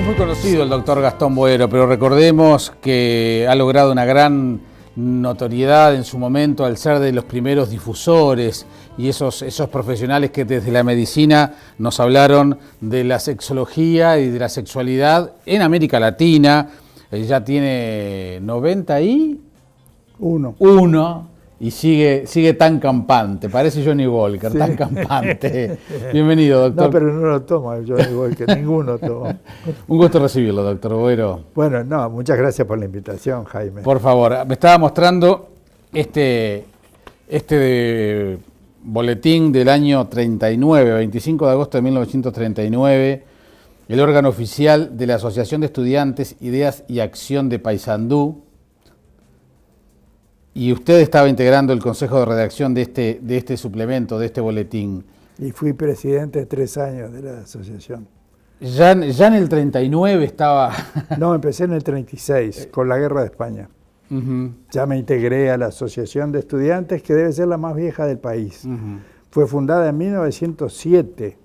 muy conocido el doctor Gastón Boero, pero recordemos que ha logrado una gran notoriedad en su momento al ser de los primeros difusores y esos profesionales que desde la medicina nos hablaron de la sexología y de la sexualidad en América Latina. Ya tiene 91 y sigue tan campante, parece Johnny Walker, sí. Tan campante. Bienvenido, doctor. No, pero no lo toma Johnny Walker, ninguno toma. Un gusto recibirlo, doctor Boero. Bueno, no, muchas gracias por la invitación, Jaime. Por favor, me estaba mostrando este boletín del año 39, 25 de agosto de 1939, el órgano oficial de la Asociación de Estudiantes, Ideas y Acción de Paysandú. Y usted estaba integrando el consejo de redacción de este suplemento, de este boletín. Y fui presidente 3 años de la asociación. Ya en el 39 estaba... No, empecé en el 36, con la Guerra de España. Ya me integré a la Asociación de Estudiantes, que debe ser la más vieja del país. Fue fundada en 1907,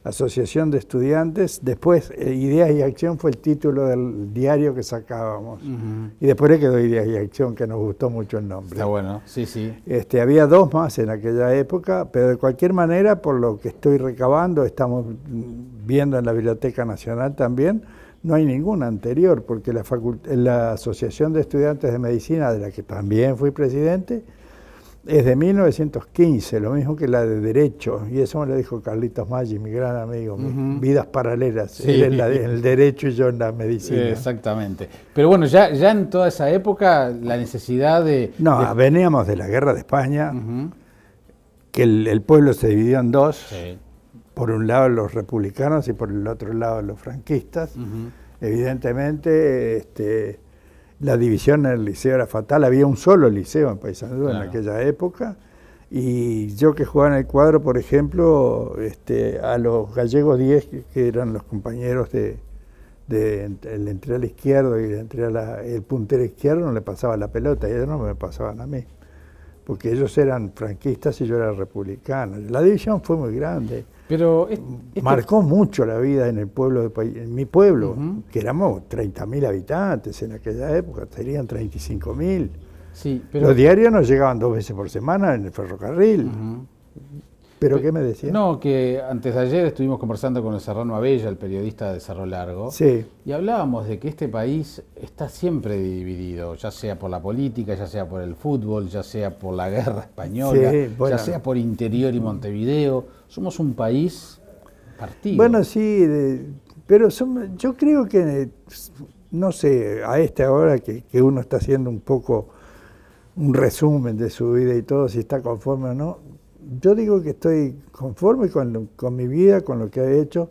Asociación de Estudiantes. Después, Ideas y Acción fue el título del diario que sacábamos. Y después le quedó Ideas y Acción, que nos gustó mucho el nombre. Está bueno, sí, sí. Había 2 más en aquella época, pero de cualquier manera, por lo que estoy recabando, estamos viendo en la Biblioteca Nacional también, no hay ninguna anterior, porque la Asociación de Estudiantes de Medicina, de la que también fui presidente, es de 1915, lo mismo que la de Derecho, y eso me lo dijo Carlitos Maggi, mi gran amigo, vidas paralelas, sí. Él en el Derecho y yo en la Medicina. Exactamente. Pero bueno, ya en toda esa época la necesidad de... No, veníamos de la Guerra de España, que el pueblo se dividió en 2, sí. Por un lado los republicanos y por el otro lado los franquistas. Evidentemente... la división en el liceo era fatal, había un solo liceo en Paysandú, claro, en aquella época, y yo que jugaba en el cuadro, por ejemplo, a los gallegos 10, que eran los compañeros el lateral izquierdo y el puntero izquierdo, no le pasaba la pelota, y ellos no me pasaban a mí, porque ellos eran franquistas y yo era republicano. La división fue muy grande. Pero marcó mucho la vida en el pueblo, en mi pueblo, que éramos 30.000 habitantes en aquella época, serían 35.000. Sí, pero... Los diarios nos llegaban 2 veces por semana en el ferrocarril. ¿Pero qué me decían? No, que antes de ayer estuvimos conversando con el Serrano Abella, el periodista de Cerro Largo, sí. Y hablábamos de que este país está siempre dividido, ya sea por la política, ya sea por el fútbol, ya sea por la guerra española, sí, bueno, ya sea por Interior y Montevideo. Somos un país partido. Bueno, sí, pero yo creo que, no sé, a esta hora que uno está haciendo un poco un resumen de su vida y todo, si está conforme o no, yo digo que estoy conforme con mi vida, con lo que he hecho,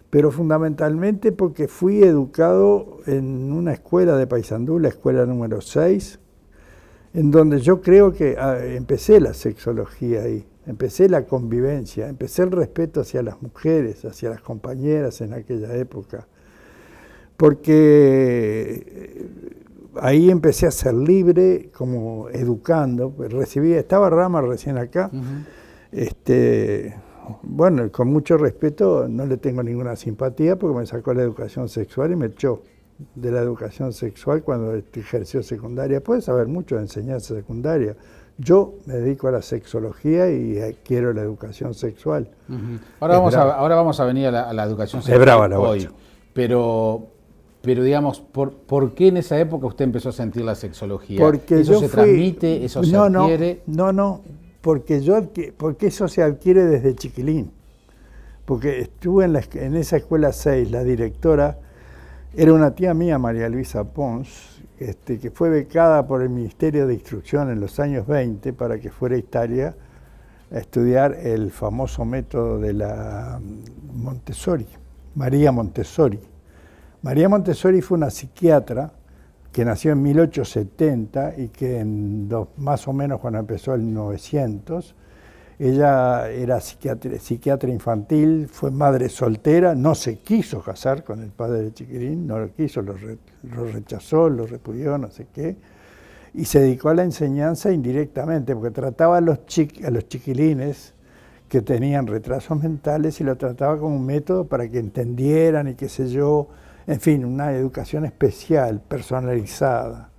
pero fundamentalmente porque fui educado en una escuela de Paysandú, la escuela número 6, en donde yo creo que empecé la sexología ahí, empecé la convivencia, empecé el respeto hacia las mujeres, hacia las compañeras en aquella época, porque ahí empecé a ser libre como educando, estaba Rama recién acá, bueno, con mucho respeto, no le tengo ninguna simpatía porque me sacó la educación sexual y me echó de la educación sexual cuando ejerció secundaria. Puede saber mucho de enseñanza secundaria. Yo me dedico a la sexología y quiero la educación sexual. Ahora vamos a venir a la educación sexual. Es brava la hoy. Pero digamos, ¿por qué en esa época usted empezó a sentir la sexología? Porque ¿Eso se transmite? ¿Eso se adquiere? No. Porque eso se adquiere desde chiquilín. Porque estuve en esa escuela 6, la directora era una tía mía, María Luisa Pons, que fue becada por el Ministerio de Instrucción en los años 20 para que fuera a Italia a estudiar el famoso método de la Montessori, María Montessori. María Montessori fue una psiquiatra que nació en 1870 y que más o menos cuando empezó el 900, ella era psiquiatra infantil, fue madre soltera, no se quiso casar con el padre de chiquilín, no lo quiso, lo rechazó, lo repudió, no sé qué, y se dedicó a la enseñanza indirectamente, porque trataba a los chiquilines que tenían retrasos mentales y lo trataba como un método para que entendieran y qué sé yo, en fin, una educación especial, personalizada.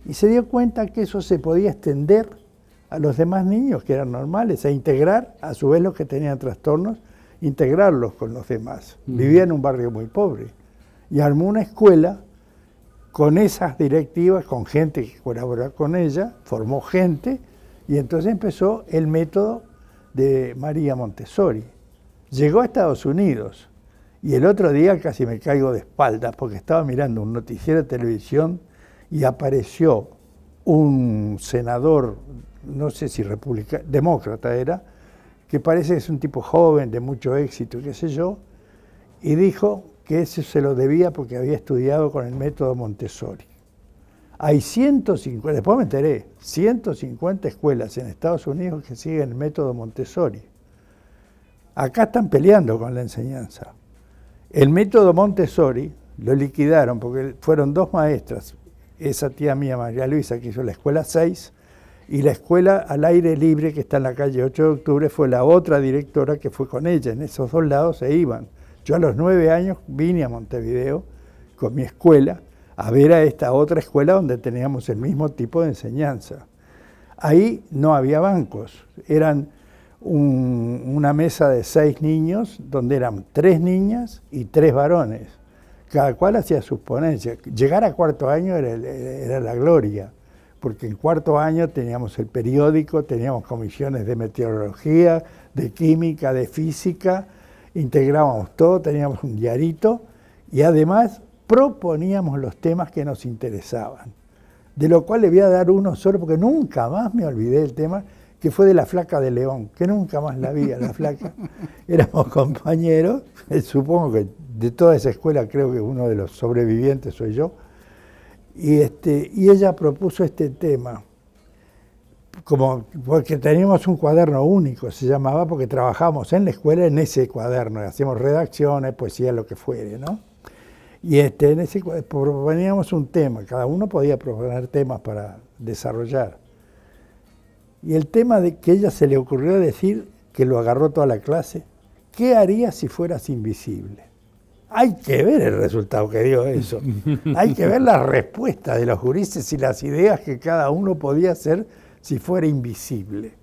Y se dio cuenta que eso se podía extender a los demás niños que eran normales, e integrar, a su vez los que tenían trastornos, integrarlos con los demás. Vivía en un barrio muy pobre y armó una escuela con esas directivas, con gente que colaboraba con ella, formó gente y entonces empezó el método de María Montessori. Llegó a Estados Unidos y el otro día casi me caigo de espaldas porque estaba mirando un noticiero de televisión y apareció un senador, no sé si demócrata era, que parece que es un tipo joven, de mucho éxito, qué sé yo, y dijo que eso se lo debía porque había estudiado con el método Montessori. Hay 150, después me enteré, 150 escuelas en Estados Unidos que siguen el método Montessori. Acá están peleando con la enseñanza. El método Montessori lo liquidaron porque fueron dos maestras, esa tía mía, María Luisa, que hizo la escuela 6, y la escuela al aire libre, que está en la calle 8 de octubre, fue la otra directora que fue con ella. En esos dos lados se iban. Yo a los 9 años vine a Montevideo con mi escuela a ver a esta otra escuela donde teníamos el mismo tipo de enseñanza. Ahí no había bancos, eran una mesa de 6 niños, donde eran 3 niñas y 3 varones. Cada cual hacía sus ponencias. Llegar a cuarto año era la gloria, porque en cuarto año teníamos el periódico, teníamos comisiones de meteorología, de química, de física, integrábamos todo, teníamos un diarito y además proponíamos los temas que nos interesaban, de lo cual le voy a dar uno solo, porque nunca más me olvidé del tema, que fue de la flaca de León, que nunca más la vi a la flaca. Éramos compañeros, supongo que de toda esa escuela creo que uno de los sobrevivientes soy yo, y ella propuso este tema, porque teníamos un cuaderno único, se llamaba, porque trabajábamos en la escuela en ese cuaderno, hacíamos redacciones, poesía, lo que fuere, ¿no? Y en ese proponíamos un tema, cada uno podía proponer temas para desarrollar. Y el tema de que ella se le ocurrió decir, que lo agarró toda la clase, ¿qué harías si fueras invisible? Hay que ver el resultado que dio eso. Hay que ver la respuesta de los gurises y las ideas que cada uno podía hacer si fuera invisible.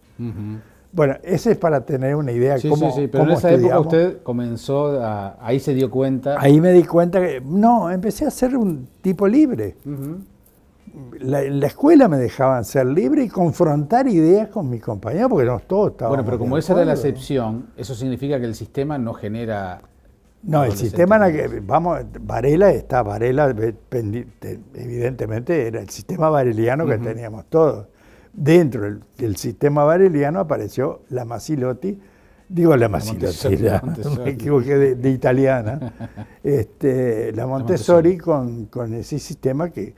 Bueno, ese es para tener una idea sí, cómo, sí, sí, pero cómo en esa estudiamos. época usted comenzó ahí se dio cuenta. Ahí me di cuenta que, no, empecé a ser un tipo libre. En la escuela me dejaban ser libre y confrontar ideas con mis compañeros, porque no todos estábamos. Bueno, pero como esa era la excepción, eso significa que el sistema no genera... No, el sistema, Varela, evidentemente era el sistema vareliano que teníamos todos. Dentro del sistema vareliano apareció la Masilotti, me equivoqué de italiana, la Montessori con ese sistema que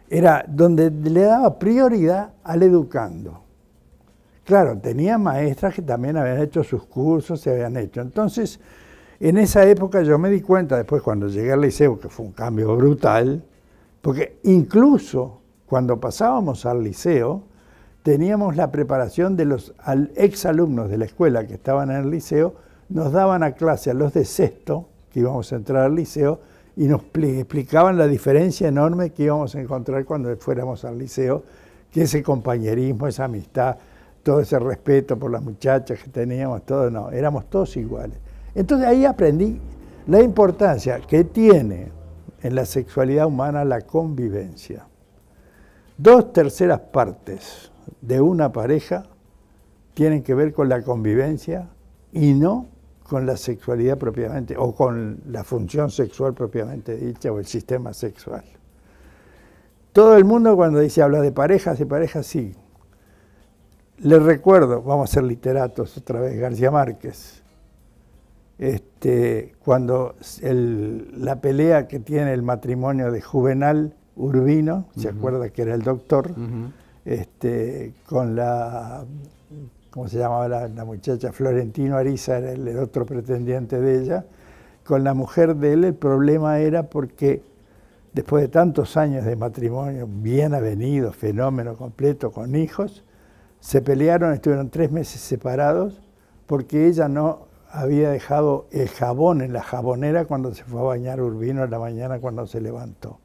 era donde le daba prioridad al educando. Claro, tenía maestras que también habían hecho sus cursos, se habían hecho. Entonces, en esa época yo me di cuenta, después cuando llegué al liceo, que fue un cambio brutal, porque incluso cuando pasábamos al liceo, teníamos la preparación de los exalumnos de la escuela que estaban en el liceo, nos daban a clase a los de sexto, que íbamos a entrar al liceo, y nos explicaban la diferencia enorme que íbamos a encontrar cuando fuéramos al liceo, que ese compañerismo, esa amistad, todo ese respeto por las muchachas que teníamos, todo, no, éramos todos iguales. Entonces ahí aprendí la importancia que tiene en la sexualidad humana la convivencia. 2/3 partes de una pareja tienen que ver con la convivencia y no con la sexualidad propiamente, o con la función sexual propiamente dicha, o el sistema sexual. Todo el mundo cuando habla de parejas, sí. Les recuerdo, vamos a ser literatos otra vez, García Márquez, cuando la pelea que tiene el matrimonio de Juvenal Urbino, ¿se acuerda que era el doctor? Con la, ¿cómo se llamaba la muchacha? Florentino Ariza era el otro pretendiente de ella. Con la mujer de él el problema era porque después de tantos años de matrimonio bien avenido, fenómeno completo, con hijos, se pelearon, estuvieron 3 meses separados porque ella no había dejado el jabón en la jabonera cuando se fue a bañar Urbino en la mañana cuando se levantó.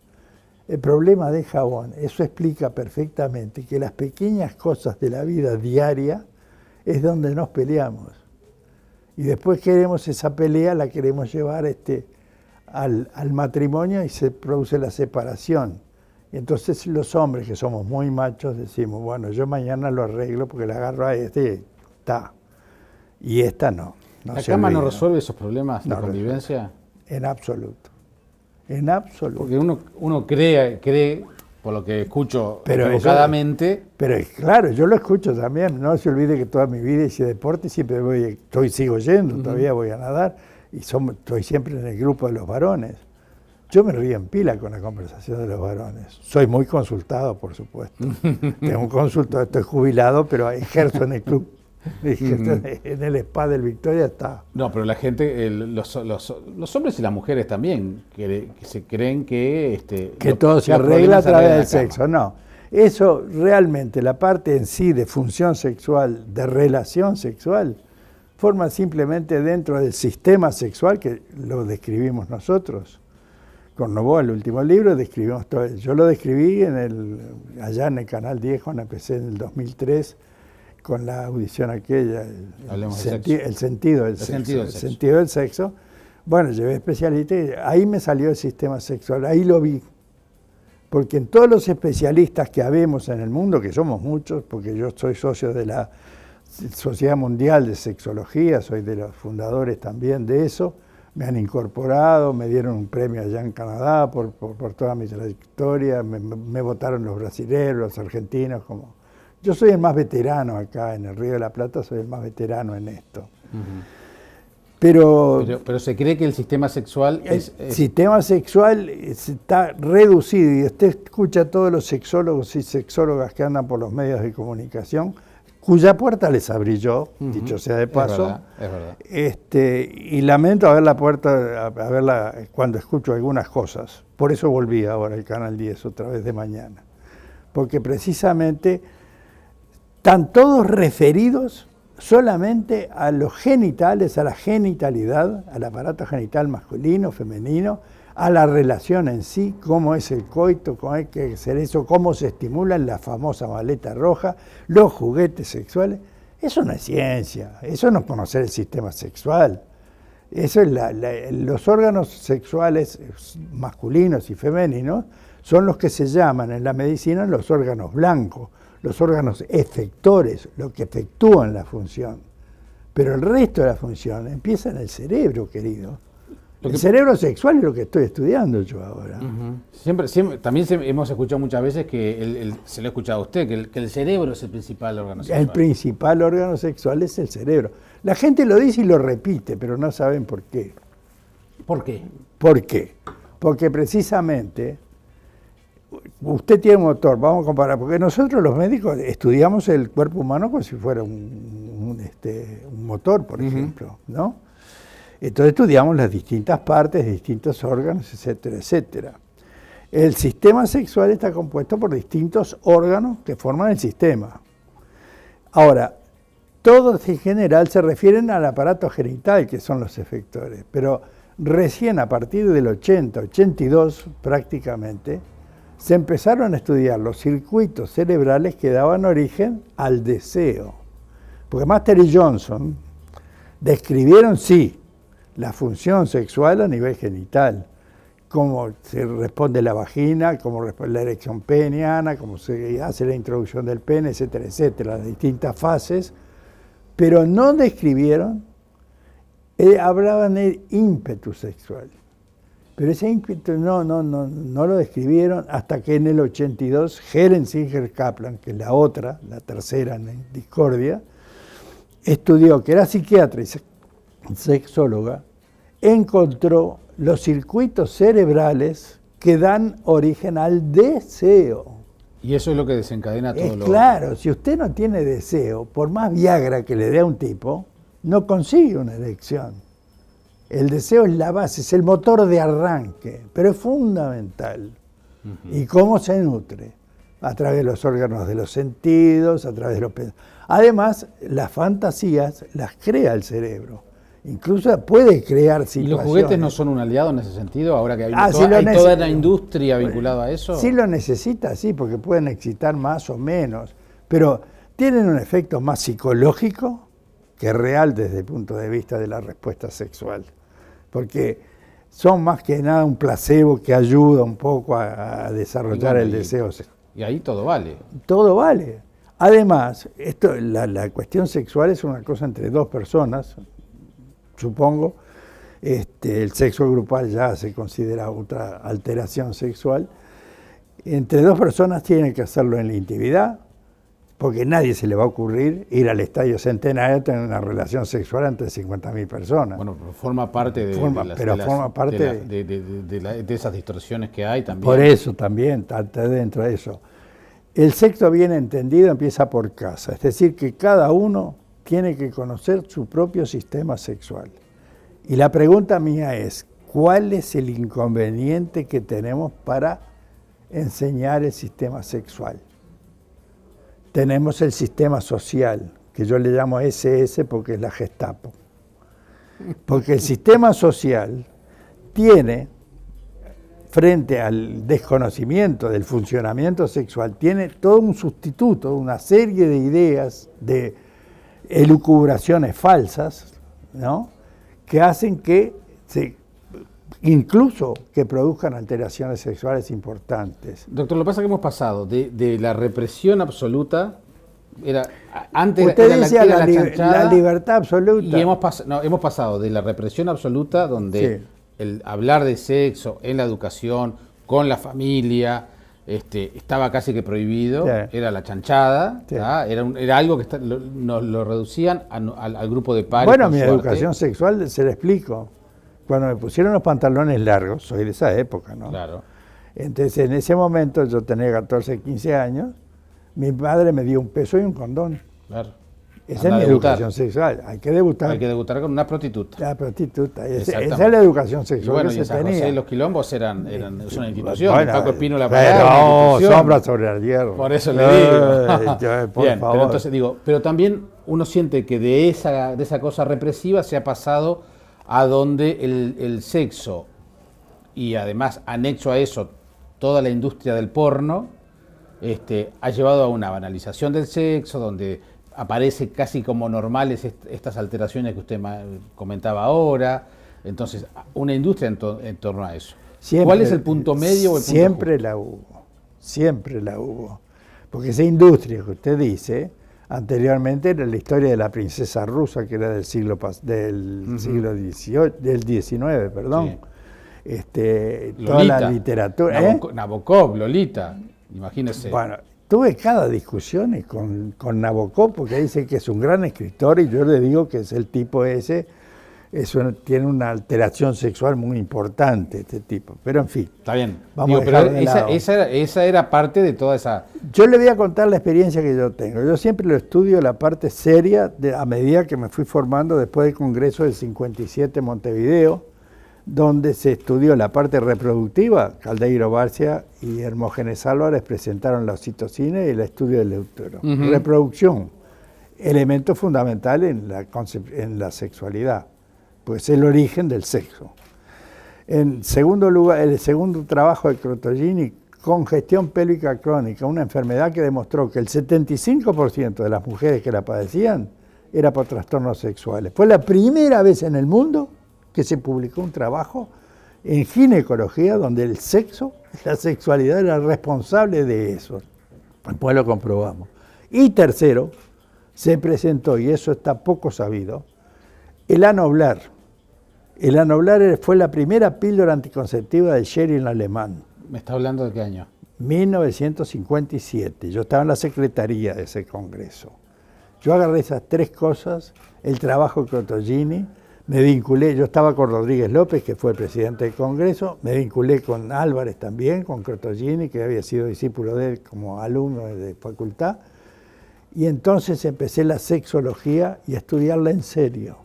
El problema del jabón, eso explica perfectamente que las pequeñas cosas de la vida diaria es donde nos peleamos. Y después queremos esa pelea, la queremos llevar al matrimonio y se produce la separación. Y entonces los hombres que somos muy machos decimos, bueno, yo mañana lo arreglo porque le agarro a este y está. Y esta no. ¿La cama no resuelve esos problemas de convivencia? En absoluto. En absoluto. Porque uno cree, por lo que escucho equivocadamente. Pero claro, yo lo escucho también. No se olvide que toda mi vida hice deporte y siempre sigo yendo, todavía voy a nadar. Y estoy siempre en el grupo de los varones. Yo me río en pila con la conversación de los varones. Soy muy consultado, por supuesto. Tengo un consultor, estoy jubilado, pero ejerzo en el club. En el spa del Victoria está. No, pero la gente, los hombres y las mujeres también, que se creen que... que todo se arregla a través del sexo. No, eso realmente, la parte en sí de función sexual, de relación sexual, forma simplemente dentro del sistema sexual que lo describimos nosotros. Con Novoa, el último libro, describimos todo. Yo lo describí allá en el Canal 10 cuando empecé en el 2003, con la audición aquella, el sentido del sexo. Bueno, llevé especialistas y ahí me salió el sistema sexual, ahí lo vi. Porque en todos los especialistas que habemos en el mundo, que somos muchos, porque yo soy socio de la Sociedad Mundial de Sexología, soy de los fundadores también de eso, me han incorporado, me dieron un premio allá en Canadá por toda mi trayectoria, me votaron los brasileños, los argentinos, como... Yo soy el más veterano acá en el Río de la Plata, soy el más veterano en esto. Pero se cree que el sistema sexual sistema sexual está reducido, y usted escucha a todos los sexólogos y sexólogas que andan por los medios de comunicación, cuya puerta les abrí yo, dicho sea de paso. Es verdad. Y lamento haberla cuando escucho algunas cosas. Por eso volví ahora al Canal 10 otra vez de mañana. Porque precisamente están todos referidos solamente a los genitales, a la genitalidad, al aparato genital masculino, femenino, a la relación en sí, cómo es el coito, cómo hay que hacer eso, cómo se estimulan la famosa maleta roja, los juguetes sexuales. Eso no es ciencia, eso no es conocer el sistema sexual. Eso es los órganos sexuales masculinos y femeninos son los que se llaman en la medicina los órganos blancos, los órganos efectores, los que efectúan la función. Pero el resto de la función empieza en el cerebro, querido. El cerebro sexual es lo que estoy estudiando yo ahora. Siempre, también hemos escuchado muchas veces que, se lo he escuchado a usted, que el cerebro es el principal órgano sexual. El principal órgano sexual es el cerebro. La gente lo dice y lo repite, pero no saben por qué. ¿Por qué? ¿Por qué? Porque precisamente... Usted tiene un motor, vamos a comparar, porque nosotros los médicos estudiamos el cuerpo humano como si fuera un motor, por ejemplo, ¿no? Entonces estudiamos las distintas partes, distintos órganos, etcétera, etcétera. El sistema sexual está compuesto por distintos órganos que forman el sistema. Ahora, todos en general se refieren al aparato genital, que son los efectores, pero recién a partir del 80, 82 prácticamente, se empezaron a estudiar los circuitos cerebrales que daban origen al deseo. Porque Master y Johnson describieron, sí, la función sexual a nivel genital, cómo se responde la vagina, cómo responde la erección peniana, cómo se hace la introducción del pene, etcétera, etcétera, las distintas fases, pero no describieron, hablaban del ímpetu sexual. Pero ese ímpetu no lo describieron hasta que en el 82 Helen Singer Kaplan, que es la tercera en discordia, estudió, que era psiquiatra y sexóloga, encontró los circuitos cerebrales que dan origen al deseo. Y eso es lo que desencadena todo lo... Claro, si usted no tiene deseo, por más Viagra que le dé a un tipo, no consigue una erección. El deseo es la base, es el motor de arranque, pero es fundamental. ¿Y cómo se nutre? A través de los órganos de los sentidos, a través de los pensamientos. Además, las fantasías las crea el cerebro. Incluso puede crear situaciones. ¿Y los juguetes no son un aliado en ese sentido? Ahora que hay, sí hay toda una industria vinculada a eso. Sí lo necesita, sí, porque pueden excitar más o menos, pero tienen un efecto más psicológico que real desde el punto de vista de la respuesta sexual. Porque son más que nada un placebo que ayuda un poco a desarrollar el deseo sexual. Y ahí todo vale. Todo vale. Además, la cuestión sexual es una cosa entre dos personas, supongo. El sexo grupal ya se considera otra alteración sexual. Entre dos personas tienen que hacerlo en la intimidad, porque nadie se le va a ocurrir ir al Estadio Centenario a tener una relación sexual entre 50.000 personas. Bueno, pero forma parte de esas distorsiones que hay también. Por eso también, está dentro de eso. El sexo bien entendido empieza por casa, es decir, que cada uno tiene que conocer su propio sistema sexual. Y la pregunta mía es, ¿cuál es el inconveniente que tenemos para enseñar el sistema sexual? Tenemos el sistema social, que yo le llamo SS porque es la Gestapo. Porque el sistema social tiene, frente al desconocimiento del funcionamiento sexual, tiene todo un sustituto, una serie de ideas, de elucubraciones falsas, ¿no?, que hacen que incluso que produzcan alteraciones sexuales importantes. Doctor, lo que pasa es que hemos pasado de la represión absoluta, antes usted era decía la chanchada, la libertad absoluta. Y hemos pasado de la represión absoluta, donde el hablar de sexo en la educación, con la familia, estaba casi que prohibido, era la chanchada, era algo que nos lo reducían al grupo de pares. Bueno, mi educación sexual, se la explico. Cuando me pusieron los pantalones largos, soy de esa época, ¿no? Claro. Entonces, en ese momento, yo tenía 14, 15 años, mi padre me dio un peso y un condón. Claro. Esa es mi educación sexual. Hay que debutar. Hay que debutar con una prostituta. La prostituta. Esa es la educación sexual. Y bueno, que y se tenía. José y los quilombos es una institución. Bueno, Paco Espino la palabra. No, sombra sobre el hierro. Por eso le digo. Por favor. Pero entonces digo, pero también uno siente que de esa cosa represiva se ha pasado a donde el sexo y además anexo a eso toda la industria del porno ha llevado a una banalización del sexo, donde aparece casi como normales estas alteraciones que usted comentaba ahora. Entonces, una industria en torno a eso. Siempre, ¿cuál es el punto medio o el punto siempre justo? Siempre la hubo. Porque esa industria que usted dice, anteriormente era la historia de la princesa rusa, que era del siglo XVIII, del XIX, perdón. Sí. Toda la literatura. Nabokov, Lolita, imagínese. Bueno, tuve cada discusión con Nabokov, porque dice que es un gran escritor, y yo le digo que es el tipo ese, tiene una alteración sexual muy importante, este tipo. Pero en fin. Está bien. Vamos pero esa era parte de toda esa... Yo le voy a contar la experiencia que yo tengo. Yo siempre lo estudio la parte seria a medida que me fui formando después del Congreso del 57 en Montevideo, donde se estudió la parte reproductiva. Caldeiro Barcia y Hermógenes Álvarez presentaron la oxitocina y el estudio del útero. Reproducción, elemento fundamental en la sexualidad, pues es el origen del sexo. En segundo lugar, el segundo trabajo de Crotogini, congestión pélvica crónica, una enfermedad que demostró que el 75% de las mujeres que la padecían era por trastornos sexuales. Fue la primera vez en el mundo que se publicó un trabajo en ginecología donde el sexo, la sexualidad era responsable de eso. Después lo comprobamos. Y tercero, se presentó, y eso está poco sabido, el Anoblar. El Anoblar fue la primera píldora anticonceptiva de Schering alemán. ¿Me está hablando de qué año? 1957. Yo estaba en la secretaría de ese congreso. Yo agarré esas tres cosas, el trabajo de Crotogini, me vinculé, yo estaba con Rodríguez López, que fue el presidente del Congreso, me vinculé con Álvarez también, con Crotogini, que había sido discípulo de él como alumno de facultad, y entonces empecé la sexología y a estudiarla en serio.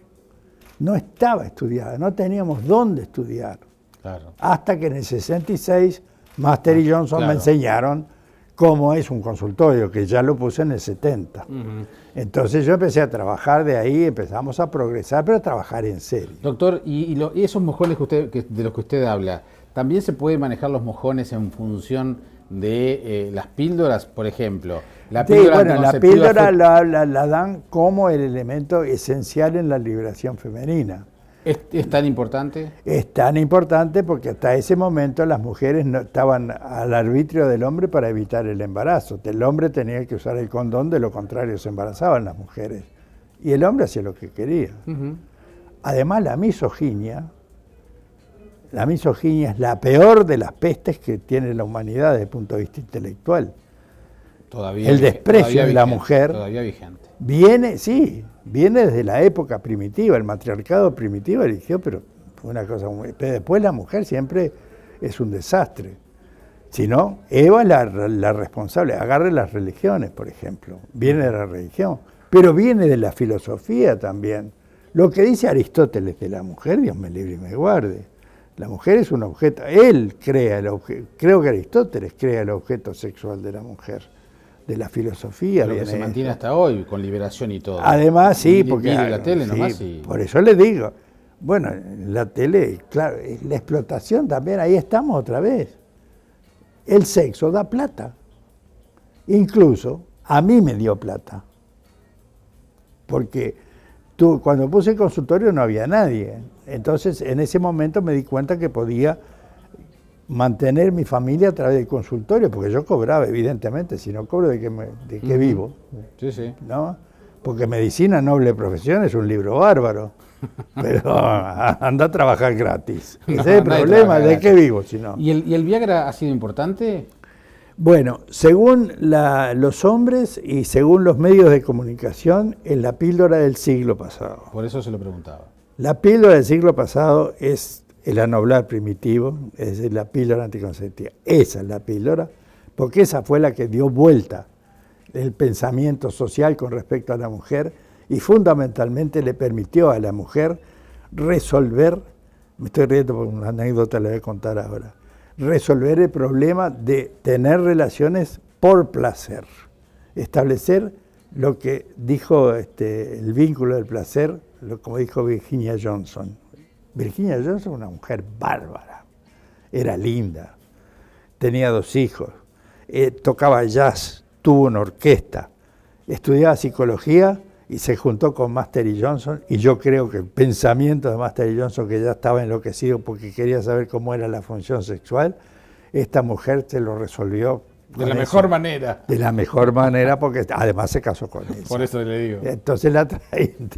No estaba estudiada, no teníamos dónde estudiar. Claro. Hasta que en el 66, Master y Johnson me enseñaron como es un consultorio, que ya lo puse en el 70. Entonces yo empecé a trabajar de ahí, empezamos a progresar, pero a trabajar en serio. Doctor, y esos mojones de los que usted habla, ¿también se puede manejar los mojones en función de las píldoras, por ejemplo? La píldora la dan como el elemento esencial en la liberación femenina. ¿Es tan importante? Es tan importante porque hasta ese momento las mujeres no estaban al arbitrio del hombre para evitar el embarazo. El hombre tenía que usar el condón, de lo contrario se embarazaban las mujeres. Y el hombre hacía lo que quería. Además, la misoginia es la peor de las pestes que tiene la humanidad desde el punto de vista intelectual. El desprecio de la mujer todavía vigente. Viene desde la época primitiva. El matriarcado primitivo eligió, pero fue una cosa muy... Pero después la mujer siempre es un desastre. Si no, Eva es la responsable. Agarre las religiones, por ejemplo. Viene de la religión, pero viene de la filosofía también. Lo que dice Aristóteles de la mujer, Dios me libre y me guarde. La mujer es un objeto. Él crea el objeto. Creo que Aristóteles crea el objeto sexual de la mujer. De la filosofía. Lo que se mantiene hasta hoy, con Liberación y todo. Además, sí, porque... la tele nomás sí, por eso le digo. Bueno, la tele, claro, la explotación también, ahí estamos otra vez. El sexo da plata. Incluso a mí me dio plata. Porque cuando puse el consultorio no había nadie. Entonces, en ese momento me di cuenta que podía mantener mi familia a través del consultorio, porque yo cobraba, evidentemente, si no cobro, ¿de qué vivo? Sí, sí. ¿No? Porque medicina, noble profesión, es un libro bárbaro, pero anda a trabajar gratis. Ese es el problema, ¿de qué vivo si no? ¿Y el Viagra ha sido importante? Bueno, según los hombres y según los medios de comunicación, es la píldora del siglo pasado. Por eso se lo preguntaba. La píldora del siglo pasado es el anoblar primitivo, es decir, la píldora anticonceptiva. Esa es la píldora, porque esa fue la que dio vuelta el pensamiento social con respecto a la mujer y fundamentalmente le permitió a la mujer resolver, me estoy riendo por una anécdota, la voy a contar ahora, resolver el problema de tener relaciones por placer, establecer lo que dijo el vínculo del placer, como dijo Virginia Johnson. Virginia Johnson, una mujer bárbara, era linda, tenía 2 hijos, tocaba jazz, tuvo una orquesta, estudiaba psicología y se juntó con Master y Johnson, y yo creo que el pensamiento de Master y Johnson, que ya estaba enloquecido porque quería saber cómo era la función sexual, esta mujer se lo resolvió. De la mejor manera. De la mejor manera, porque además se casó con él. Por eso le digo. Entonces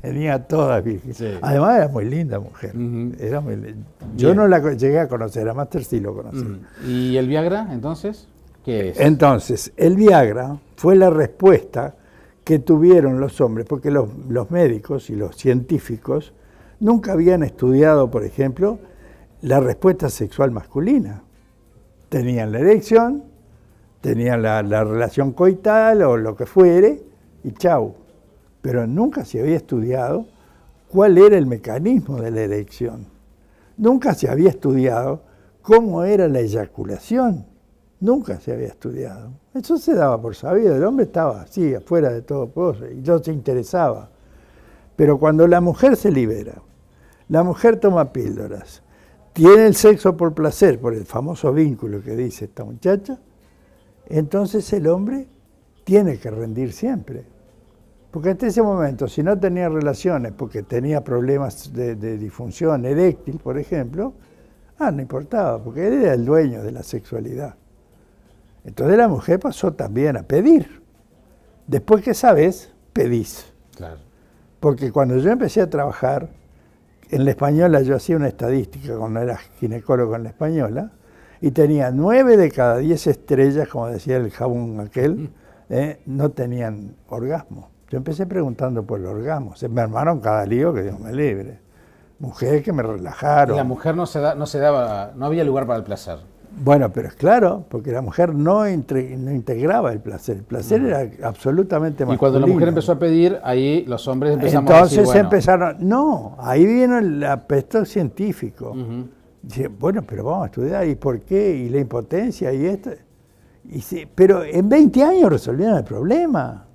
tenía todas Virginia. Sí. Además era muy linda mujer. Era muy linda. Yo no la llegué a conocer, a Master sí lo conocí. ¿Y el Viagra, entonces? ¿Qué es? Entonces, el Viagra fue la respuesta que tuvieron los hombres, porque los médicos y los científicos nunca habían estudiado, por ejemplo, la respuesta sexual masculina. Tenían la erección, tenían la relación coital o lo que fuere, y chau. Pero nunca se había estudiado cuál era el mecanismo de la erección. Nunca se había estudiado cómo era la eyaculación. Nunca se había estudiado. Eso se daba por sabido. El hombre estaba así, afuera de todo pozo, y no se interesaba. Pero cuando la mujer se libera, la mujer toma píldoras, tiene el sexo por placer, por el famoso vínculo que dice esta muchacha, entonces el hombre tiene que rendir siempre. Porque hasta ese momento, si no tenía relaciones, porque tenía problemas de disfunción eréctil, por ejemplo, no importaba, porque él era el dueño de la sexualidad. Entonces la mujer pasó también a pedir. Después que sabes, pedís. Claro. Porque cuando yo empecé a trabajar, en la española yo hacía una estadística cuando era ginecólogo en la española, y tenía 9 de cada 10 estrellas, como decía el jabón aquel, no tenían orgasmo. Yo empecé preguntando por el orgasmo. Se me armaron cada lío que Dios me libre. Mujeres que me relajaron. Y la mujer no había lugar para el placer. Bueno, pero es claro, porque la mujer no integraba el placer. El placer era absolutamente masculino. Y cuando la mujer empezó a pedir, ahí los hombres empezamos a decir, Entonces empezaron... No, ahí vino el aspecto científico. Dice, bueno, pero vamos a estudiar, ¿y por qué? ¿Y la impotencia? ¿Y esto? Pero en 20 años resolvieron el problema.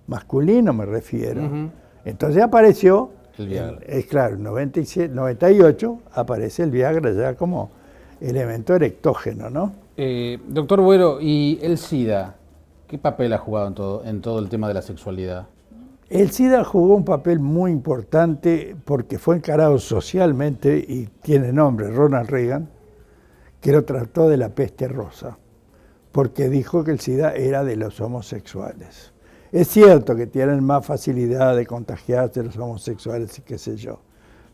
Masculino me refiero. Entonces apareció, el Viagra. Claro, en 98 aparece el Viagra ya como elemento erectógeno, ¿no? Doctor Boero, ¿y el SIDA? ¿Qué papel ha jugado en todo el tema de la sexualidad? El SIDA jugó un papel muy importante porque fue encarado socialmente, y tiene nombre, Ronald Reagan, que lo trató de la peste rosa, porque dijo que el SIDA era de los homosexuales. Es cierto que tienen más facilidad de contagiarse los homosexuales y qué sé yo,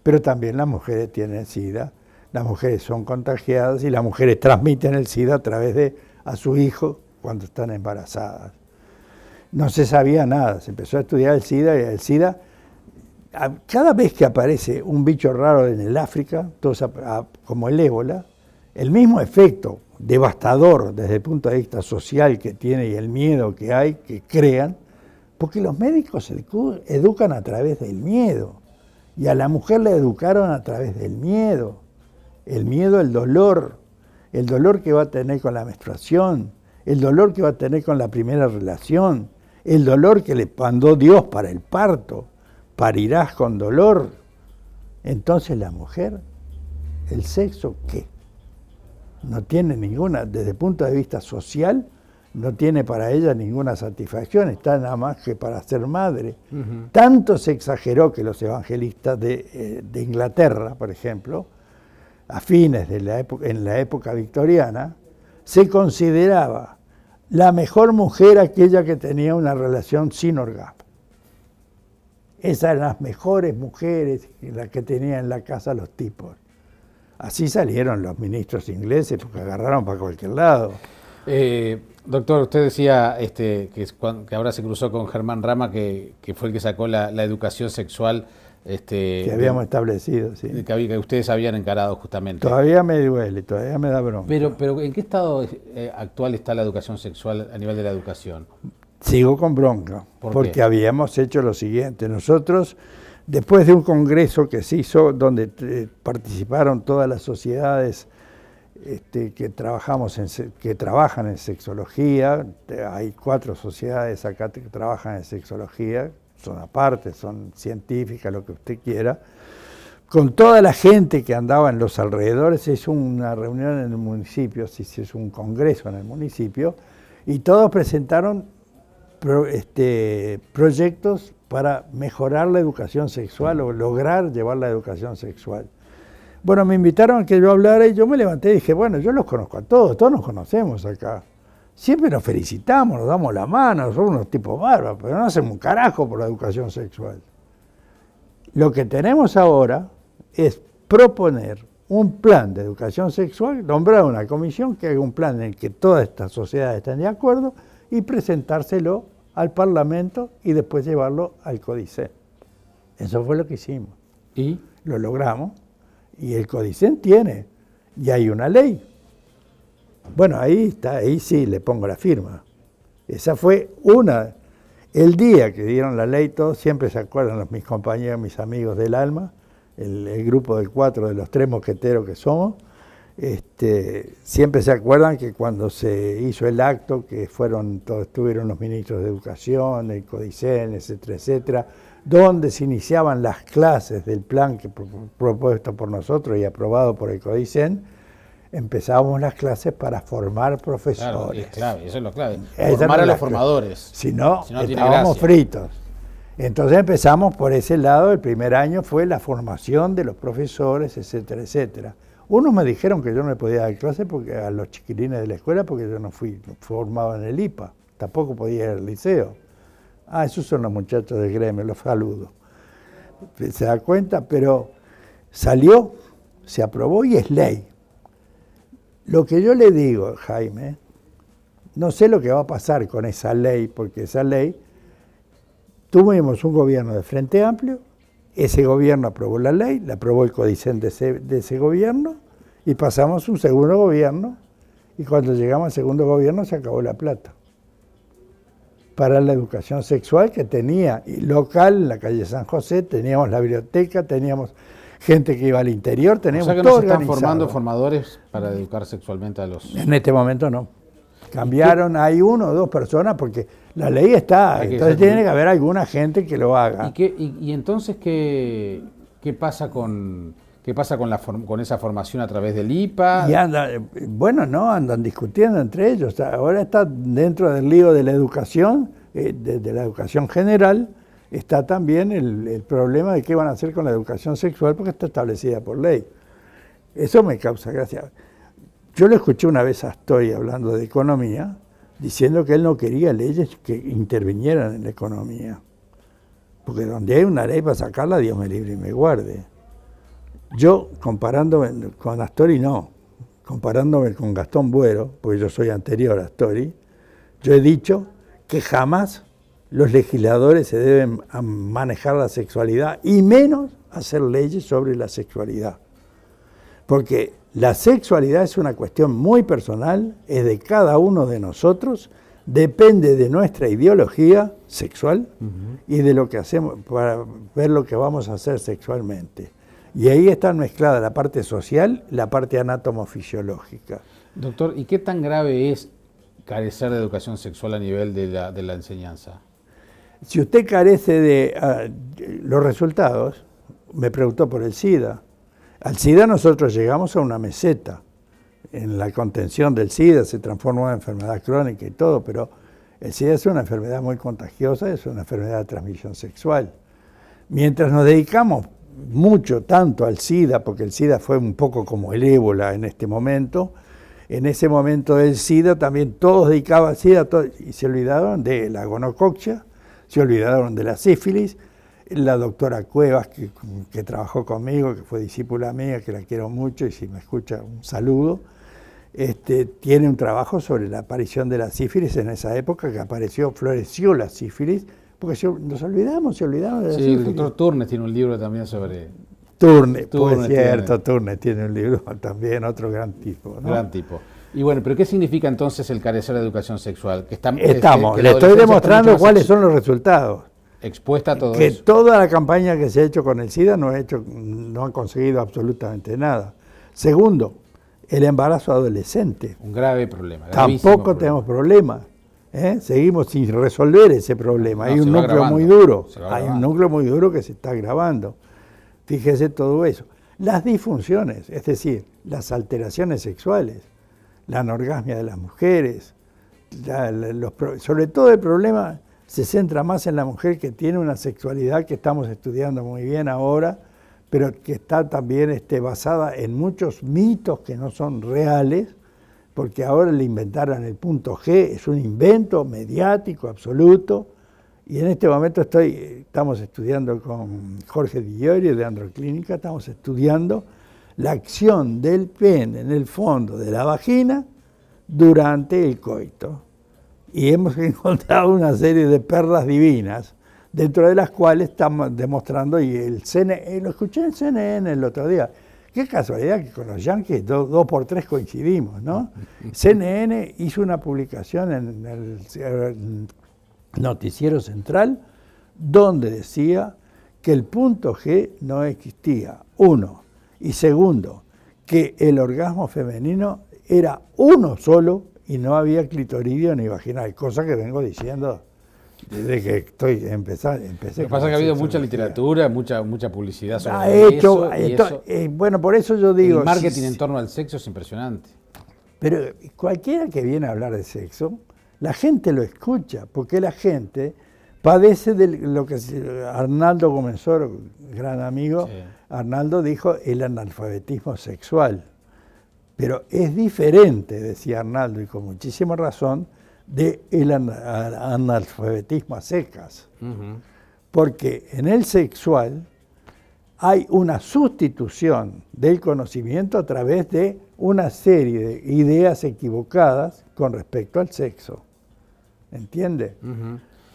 pero también las mujeres tienen SIDA, las mujeres son contagiadas y las mujeres transmiten el SIDA a través a su hijo cuando están embarazadas. No se sabía nada, se empezó a estudiar el SIDA y el SIDA, cada vez que aparece un bicho raro en el África, como el ébola, el mismo efecto devastador desde el punto de vista social que tiene y el miedo que hay, que crean, porque los médicos educan a través del miedo, y a la mujer la educaron a través del miedo, el dolor que va a tener con la menstruación, el dolor que va a tener con la primera relación, el dolor que le mandó Dios para el parto, parirás con dolor. Entonces la mujer, el sexo, ¿qué? No tiene ninguna, desde el punto de vista social, no tiene para ella ninguna satisfacción, está nada más que para ser madre. Tanto se exageró que los evangelistas de Inglaterra, por ejemplo, a fines de en la época victoriana, se consideraba la mejor mujer aquella que tenía una relación sin orgasmo. Esas eran las mejores mujeres, las que tenían en la casa los tipos. Así salieron los ministros ingleses, porque agarraron para cualquier lado. Doctor, usted decía que ahora se cruzó con Germán Rama, que fue el que sacó la educación sexual. Que habíamos establecido, sí. Que ustedes habían encarado justamente. Todavía me duele, todavía me da bronca. Pero ¿en qué estado actual está la educación sexual a nivel de la educación? Sigo con bronca, porque qué? Habíamos hecho lo siguiente. Nosotros, después de un congreso que se hizo, donde participaron todas las sociedades que trabajan en sexología, hay 4 sociedades acá que trabajan en sexología, son aparte, son científicas, lo que usted quiera, con toda la gente que andaba en los alrededores. Se hizo una reunión en el municipio, se hizo un congreso en el municipio, y todos presentaron proyectos para mejorar la educación sexual o lograr llevar la educación sexual. Bueno, me invitaron a que yo hablara y yo me levanté y dije, bueno, yo los conozco a todos nos conocemos acá. Siempre nos felicitamos, nos damos la mano, somos unos tipos bárbaros, pero no hacemos un carajo por la educación sexual. Lo que tenemos ahora es proponer un plan de educación sexual, nombrar una comisión que haga un plan en el que todas estas sociedades estén de acuerdo y presentárselo al Parlamento y después llevarlo al Codicen. Eso fue lo que hicimos. ¿Y? Lo logramos y el Codicen tiene, y hay una ley. Bueno, ahí está, ahí sí le pongo la firma. Esa fue el día que dieron la ley, todos siempre se acuerdan, mis compañeros, mis amigos del alma, el grupo de 4 de los 3 mosqueteros que somos, siempre se acuerdan que cuando se hizo el acto, que estuvieron los ministros de Educación, el Codicen, etcétera, etcétera, donde se iniciaban las clases del plan propuesto por nosotros y aprobado por el Codicen. Empezábamos las clases para formar profesores. Claro, es clave, eso es lo clave. Formar a los formadores. Si no estábamos fritos. Entonces empezamos por ese lado. El primer año fue la formación de los profesores, etcétera, etcétera. Unos me dijeron que yo no le podía dar clase a los chiquilines de la escuela porque yo no fui formado en el IPA. Tampoco podía ir al liceo. Esos son los muchachos del gremio, los saludo. ¿Se da cuenta? Pero salió, se aprobó y es ley. Lo que yo le digo, Jaime, no sé lo que va a pasar con esa ley, porque esa ley, tuvimos un gobierno de Frente Amplio, ese gobierno aprobó la ley, la aprobó el Codicen de ese gobierno, y pasamos un segundo gobierno, y cuando llegamos al segundo gobierno se acabó la plata para la educación sexual que tenía, y local, en la calle San José, teníamos la biblioteca, teníamos gente que iba al interior, teníamos todo organizado. ¿O sea que no se están formando formadores para educar sexualmente a los...? En este momento no. Cambiaron, hay 1 o 2 personas porque la ley está, entonces tiene que haber alguna gente que lo haga. ¿Y entonces qué pasa con esa formación a través del IPA? Y andan discutiendo entre ellos. Ahora está dentro del lío de la educación, de la educación general, está también el problema de qué van a hacer con la educación sexual porque está establecida por ley. Eso me causa gracia. Yo lo escuché una vez a Astori hablando de economía, diciendo que él no quería leyes que intervinieran en la economía. Porque donde hay una ley para sacarla, Dios me libre y me guarde. Yo, comparándome con Astori, no. Comparándome con Gastón Buero, porque yo soy anterior a Astori, yo he dicho que jamás los legisladores se deben manejar la sexualidad y menos hacer leyes sobre la sexualidad. Porque la sexualidad es una cuestión muy personal, es de cada uno de nosotros, depende de nuestra ideología sexual y de lo que hacemos para ver lo que vamos a hacer sexualmente. Y ahí está mezclada la parte social, la parte anátomo-fisiológica. Doctor, ¿y qué tan grave es carecer de educación sexual a nivel de la enseñanza? Si usted carece de los resultados, me preguntó por el SIDA. Al SIDA nosotros llegamos a una meseta. En la contención del SIDA se transformó en una enfermedad crónica y todo, pero el SIDA es una enfermedad muy contagiosa, es una enfermedad de transmisión sexual. Mientras nos dedicamos mucho, tanto al SIDA, porque el SIDA fue un poco como el ébola en este momento, en ese momento del SIDA también todos dedicaban al SIDA y se olvidaron de la gonococcea, se olvidaron de la sífilis. La doctora Cuevas, que trabajó conmigo, que fue discípula mía, que la quiero mucho, y si me escucha, un saludo, tiene un trabajo sobre la aparición de la sífilis en esa época que floreció la sífilis, porque nos olvidamos, de la sífilis. Sí, el doctor Turnes tiene un libro también sobre... Turnes, pues cierto, Turnes tiene un libro también, otro gran tipo, ¿no? Gran tipo. Y bueno, ¿pero qué significa entonces el carecer de educación sexual? Le estoy demostrando cuáles son los resultados. Expuesta a todo que eso. Toda la campaña que se ha hecho con el SIDA no han conseguido absolutamente nada. Segundo, el embarazo adolescente. Un grave problema. Tampoco tenemos problemas. Seguimos sin resolver ese problema. Hay un núcleo muy duro. Hay un núcleo muy duro que se está agravando. Fíjese todo eso. Las disfunciones, es decir, las alteraciones sexuales, la anorgasmia de las mujeres, sobre todo el problema se centra más en la mujer que tiene una sexualidad que estamos estudiando muy bien ahora, pero que está también basada en muchos mitos que no son reales, porque ahora le inventaron el punto G, es un invento mediático absoluto, y en este momento estamos estudiando con Jorge Di Iorio de Androclínica, estamos estudiando la acción del pene en el fondo de la vagina durante el coito. Y hemos encontrado una serie de perlas divinas, dentro de las cuales estamos demostrando, y el CNN, lo escuché en CNN el otro día, qué casualidad que con los yanquis 2 por 3 coincidimos, ¿no? CNN hizo una publicación en el Noticiero Central, donde decía que el punto G no existía, uno, y segundo, que el orgasmo femenino era uno solo, y no había clitoridio ni vaginal, cosa que vengo diciendo desde que empecé. Lo que pasa es que ha habido mucha literatura, mucha publicidad sobre eso. Bueno, por eso yo digo... El marketing en torno al sexo es impresionante. Pero cualquiera que viene a hablar de sexo, la gente lo escucha, porque la gente padece de lo que Arnaldo Comensoro, gran amigo, sí. Arnaldo dijo el analfabetismo sexual. Pero es diferente, decía Arnaldo, y con muchísima razón, del analfabetismo a secas. Porque en el sexual hay una sustitución del conocimiento a través de una serie de ideas equivocadas con respecto al sexo. ¿Entiende?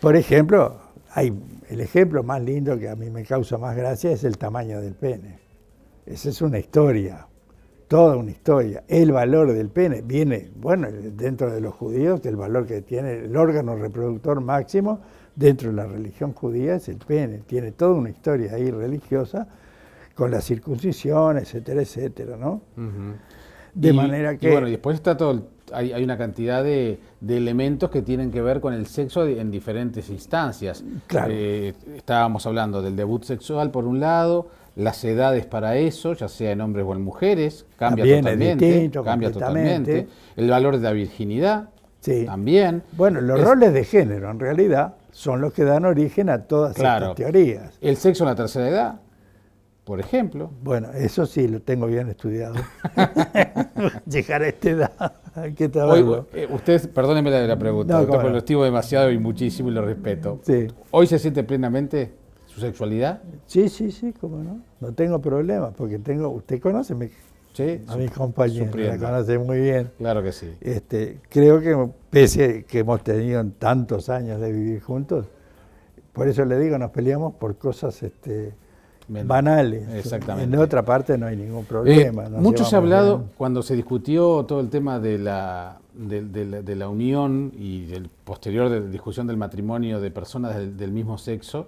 Por ejemplo, el ejemplo más lindo que a mí me causa más gracia es el tamaño del pene. Esa es una historia. Toda una historia. El valor del pene viene, bueno, dentro de los judíos, el valor que tiene el órgano reproductor máximo dentro de la religión judía es el pene. Tiene toda una historia ahí religiosa con la circuncisión, etcétera, etcétera, ¿no? De manera que... Y bueno, y después está todo hay una cantidad de elementos que tienen que ver con el sexo en diferentes instancias. Claro. Estábamos hablando del debut sexual por un lado, las edades para eso, ya sea en hombres o en mujeres, cambia También totalmente. es distinto, Cambia totalmente. El valor de la virginidad, sí, también. Bueno, los roles de género en realidad son los que dan origen a todas estas teorías. El sexo en la tercera edad, por ejemplo. Bueno, eso sí lo tengo bien estudiado. Llegar a esta edad, ¿qué tal? Hoy, usted, perdóneme la pregunta, No, doctor, no. pero lo estimo demasiado y muchísimo y lo respeto. Sí. ¿Hoy se siente plenamente su sexualidad? Sí, cómo no. No tengo problema, porque usted conoce Sí, a mis compañeros, la conoce muy bien. Claro que sí. Creo que pese a que hemos tenido tantos años de vivir juntos, por eso le digo, nos peleamos por cosas banales. Exactamente. En otra parte no hay ningún problema. Mucho se ha hablado cuando se discutió todo el tema de la unión y del posterior discusión del matrimonio de personas del mismo sexo.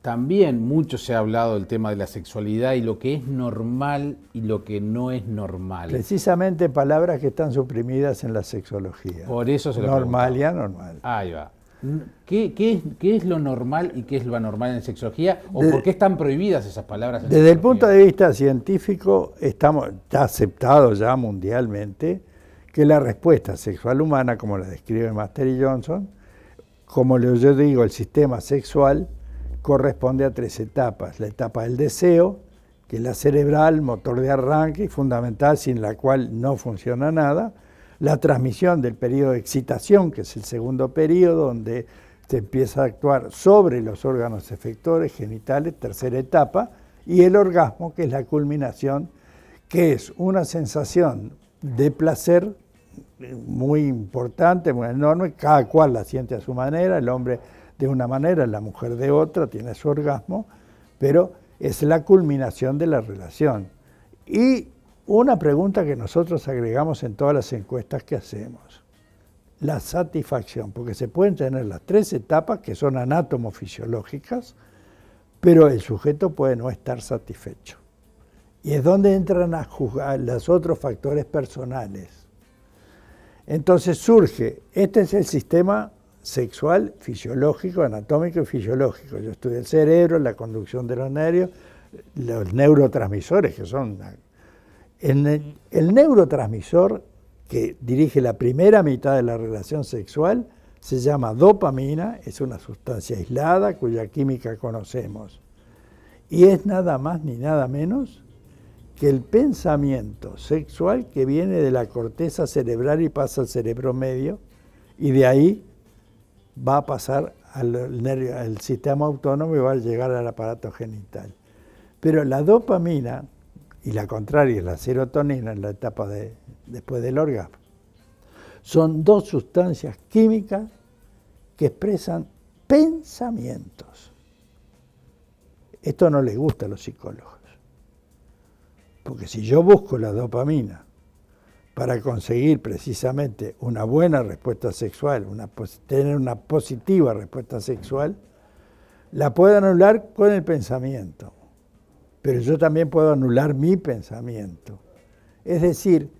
También mucho se ha hablado del tema de la sexualidad y lo que es normal y lo que no es normal. Precisamente palabras que están suprimidas en la sexología. Por eso se lo normal y anormal. Ahí va. ¿Qué es lo normal y qué es lo anormal en sexología? ¿O por qué están prohibidas esas palabras en Desde el sexología? punto de vista científico, está aceptado ya mundialmente que la respuesta sexual humana, como la describe Master y Johnson, como yo digo, el sistema sexual corresponde a 3 etapas. La etapa del deseo, que es la cerebral, motor de arranque y fundamental, sin la cual no funciona nada. La transmisión del periodo de excitación, que es el segundo periodo, donde se empieza a actuar sobre los órganos efectores genitales, tercera etapa. Y el orgasmo, que es la culminación, que es una sensación de placer muy importante, muy enorme, cada cual la siente a su manera, el hombre de una manera, la mujer de otra, tiene su orgasmo, pero es la culminación de la relación. Y una pregunta que nosotros agregamos en todas las encuestas que hacemos, la satisfacción, porque se pueden tener las 3 etapas que son anátomo-fisiológicas, pero el sujeto puede no estar satisfecho. Y es donde entran a jugar los otros factores personales. Entonces surge, este es el sistema sexual, fisiológico, anatómico y fisiológico. Yo estudié el cerebro, la conducción de los nervios, los neurotransmisores, que son... El neurotransmisor que dirige la primera mitad de la relación sexual se llama dopamina, es una sustancia aislada cuya química conocemos. Y es nada más ni nada menos que el pensamiento sexual que viene de la corteza cerebral y pasa al cerebro medio, y de ahí va a pasar al sistema autónomo y va a llegar al aparato genital. Pero la dopamina, y la contraria, la serotonina en la etapa después del orgasmo, son 2 sustancias químicas que expresan pensamientos. Esto no les gusta a los psicólogos, porque si yo busco la dopamina para conseguir precisamente una buena respuesta sexual, tener una positiva respuesta sexual, la puedo anular con el pensamiento, pero yo también puedo anular mi pensamiento. Es decir,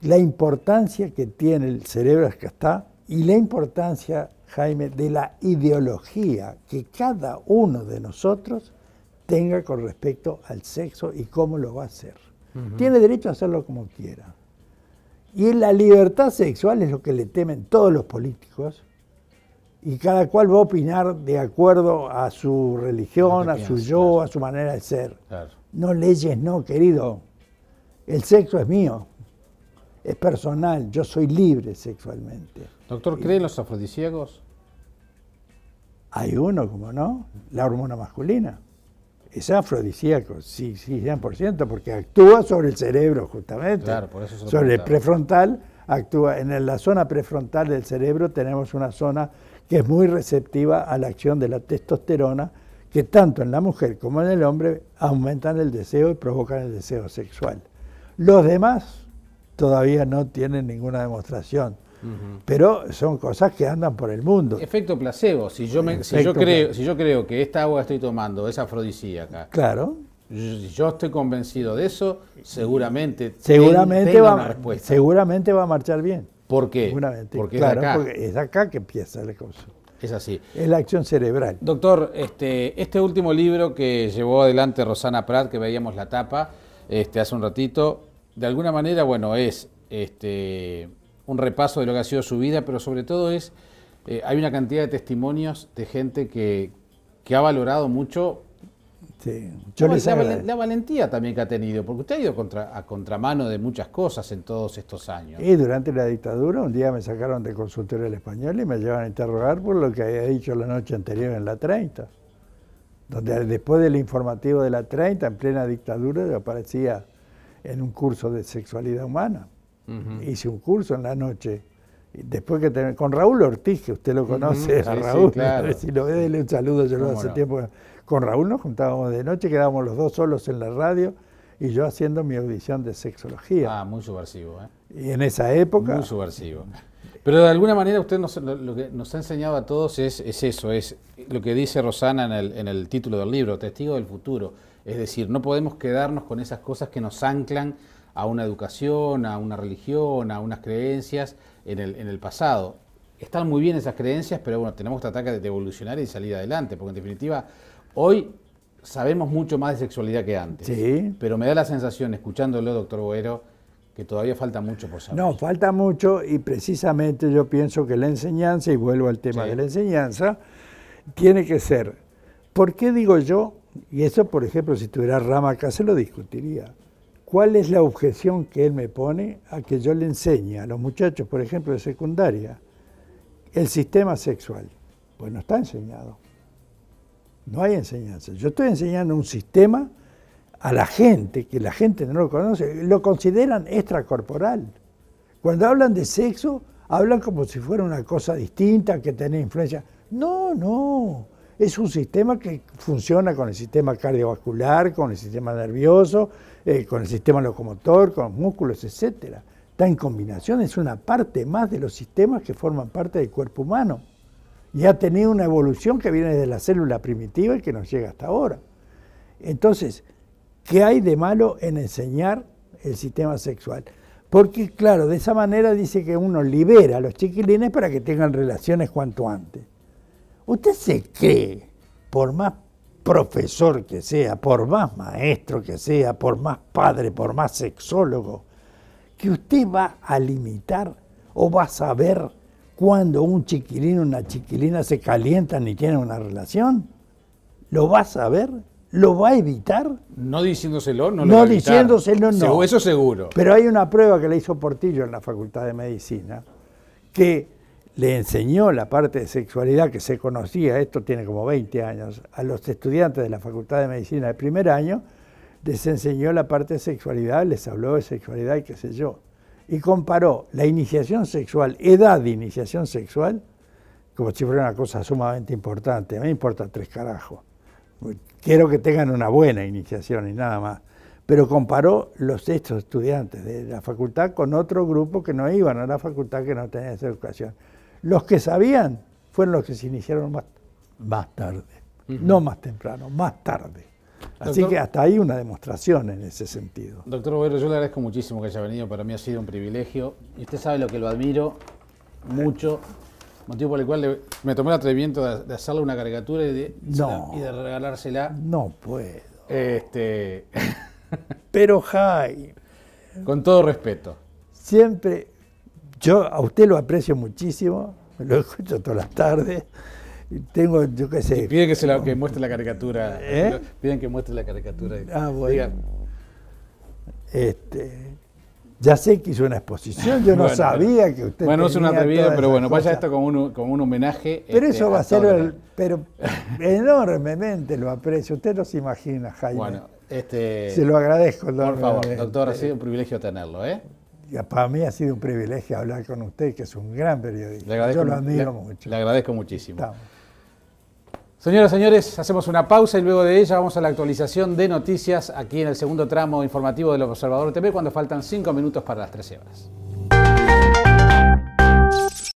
la importancia que tiene el cerebro es que está, y la importancia, Jaime, de la ideología que cada uno de nosotros tenga con respecto al sexo y cómo lo va a hacer. Tiene derecho a hacerlo como quiera. Y la libertad sexual es lo que le temen todos los políticos, y cada cual va a opinar de acuerdo a su religión, a su yo, claro, a su manera de ser. Claro. No leyes, no, querido. El sexo es mío, es personal, yo soy libre sexualmente. Doctor, ¿cree en los afrodisíacos? Hay uno, como no, la hormona masculina. Es afrodisíaco, sí, 100%, porque actúa sobre el cerebro justamente. Claro, por eso sobre el prefrontal, actúa. En la zona prefrontal del cerebro tenemos una zona que es muy receptiva a la acción de la testosterona, que tanto en la mujer como en el hombre aumentan el deseo y provocan el deseo sexual. Los demás todavía no tienen ninguna demostración, pero son cosas que andan por el mundo. Efecto placebo. Si yo creo que esta agua que estoy tomando es afrodisíaca, claro, Yo estoy convencido de eso, seguramente va, una respuesta. seguramente va a marchar bien. ¿Por qué? Seguramente. Porque claro, es de acá. porque es de acá que empieza la cosa. Es así. Es la acción cerebral. Doctor, este último libro que llevó adelante Rosana Prat, que veíamos la tapa hace un ratito, de alguna manera, bueno, es un repaso de lo que ha sido su vida, pero sobre todo hay una cantidad de testimonios de gente que ha valorado mucho Sí. la valentía también que ha tenido, porque usted ha ido a contramano de muchas cosas en todos estos años. Y durante la dictadura, un día me sacaron del consultorio del Español y me llevaron a interrogar por lo que había dicho la noche anterior en la 30. Donde después del informativo de la 30, en plena dictadura, yo aparecía en un curso de sexualidad humana. Hice un curso en la noche. Después que con Raúl Ortiz, que usted lo conoce, a Raúl, sí, claro. Si lo ve, dele un saludo, yo lo hace tiempo. Con Raúl nos juntábamos de noche, quedábamos los dos solos en la radio y yo haciendo mi audición de sexología. Muy subversivo, ¿eh? Y en esa época... Muy subversivo. Pero de alguna manera usted lo que nos ha enseñado a todos es eso, es lo que dice Rosana en el título del libro, Testigo del Futuro. Es decir, no podemos quedarnos con esas cosas que nos anclan a una educación, a una religión, a unas creencias en el pasado. Están muy bien esas creencias, pero bueno, tenemos que tratar de evolucionar y salir adelante, porque en definitiva, hoy sabemos mucho más de sexualidad que antes. Sí. Pero me da la sensación, escuchándolo, doctor Boero, que todavía falta mucho por saber. No, falta mucho y precisamente yo pienso que la enseñanza, y vuelvo al tema de la enseñanza, tiene que ser, ¿por qué digo yo? Y eso, por ejemplo, si tuviera Rama acá se lo discutiría. ¿Cuál es la objeción que él me pone a que yo le enseñe a los muchachos, por ejemplo, de secundaria, el sistema sexual? Pues no está enseñado. No hay enseñanza. Yo estoy enseñando un sistema a la gente, que la gente no lo conoce, lo consideran extracorporal. Cuando hablan de sexo, hablan como si fuera una cosa distinta, que tiene influencia. No, no. Es un sistema que funciona con el sistema cardiovascular, con el sistema nervioso, con el sistema locomotor, con los músculos, etc. Está en combinación, es una parte más de los sistemas que forman parte del cuerpo humano. Y ha tenido una evolución que viene desde la célula primitiva y que nos llega hasta ahora. Entonces, ¿qué hay de malo en enseñar el sistema sexual? Porque, claro, de esa manera dice que uno libera a los chiquilines para que tengan relaciones cuanto antes. ¿Usted se cree, por más profesor que sea, por más maestro que sea, por más padre, por más sexólogo, que usted va a limitar o va a saber cuando un chiquilín o una chiquilina se calientan y tienen una relación? ¿Lo va a saber? ¿Lo va a evitar? No diciéndoselo, no lo va a evitar. No diciéndoselo, no. Eso seguro. Pero hay una prueba que le hizo Portillo en la Facultad de Medicina, que le enseñó la parte de sexualidad que se conocía, esto tiene como 20 años, a los estudiantes de la Facultad de Medicina del primer año, les enseñó la parte de sexualidad, les habló de sexualidad y qué sé yo. Y comparó la iniciación sexual, edad de iniciación sexual, como si fuera una cosa sumamente importante. A mí me importa 3 carajos. Quiero que tengan una buena iniciación y nada más. Pero comparó estos estudiantes de la facultad con otro grupo que no iban a la facultad, que no tenían esa educación. Los que sabían fueron los que se iniciaron más tarde, no más temprano, más tarde. Así que hasta hay una demostración en ese sentido. Doctor Boero, yo le agradezco muchísimo que haya venido, para mí ha sido un privilegio. Y usted sabe lo que lo admiro mucho, motivo por el cual me tomé el atrevimiento de hacerle una caricatura y de regalársela. No puedo. Pero Jaime, con todo respeto. Siempre, yo a usted lo aprecio muchísimo, lo escucho todas las tardes. Tengo, yo qué sé. Y piden que muestre la caricatura. Piden que muestre la caricatura. Bueno. Digan. Ya sé que hizo una exposición, yo no sabía que usted. Bueno, es una atrevida, pero bueno, vaya esto como un homenaje. Pero eso va a ser, pero enormemente lo aprecio. Usted no se imagina, Jaime. Bueno, se lo agradezco. Por favor, doctor, ha sido un privilegio tenerlo, Para mí ha sido un privilegio hablar con usted, que es un gran periodista. Yo lo admiro mucho. Le agradezco muchísimo. Señoras y señores, hacemos una pausa y luego de ella vamos a la actualización de noticias aquí en el segundo tramo informativo del Observador TV, cuando faltan 5 minutos para las 13 horas.